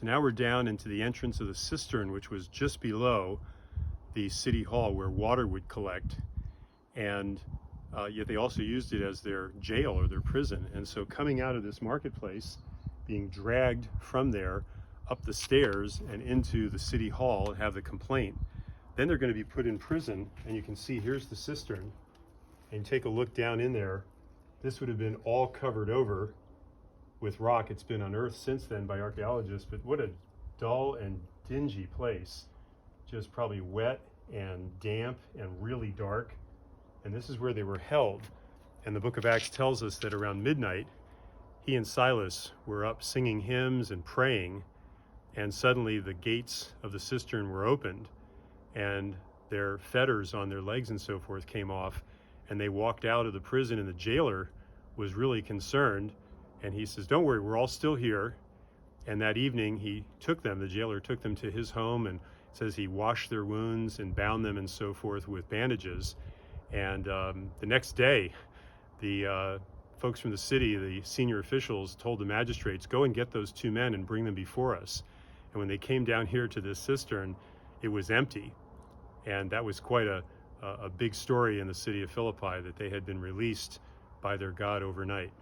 So now we're down into the entrance of the cistern, which was just below the city hall where water would collect. And yet they also used it as their jail or their prison. And so coming out of this marketplace, being dragged from there up the stairs and into the city hall and have the complaint. Then they're going to be put in prison, and you can see here's the cistern. And take a look down in there. This would have been all covered over with rock. It's been unearthed since then by archaeologists, but what a dull and dingy place. Just probably wet and damp and really dark. And this is where they were held. And the book of Acts tells us that around midnight, he and Silas were up singing hymns and praying, and suddenly the gates of the cistern were opened, and their fetters on their legs and so forth came off, and they walked out of the prison, and the jailer was really concerned, and he says, "Don't worry, we're all still here." And that evening he took them, the jailer took them to his home, and says he washed their wounds and bound them and so forth with bandages. And the next day, the folks from the city, the senior officials, told the magistrates, "Go and get those two men and bring them before us." And when they came down here to this cistern, it was empty. And that was quite a big story in the city of Philippi, that they had been released by their God overnight.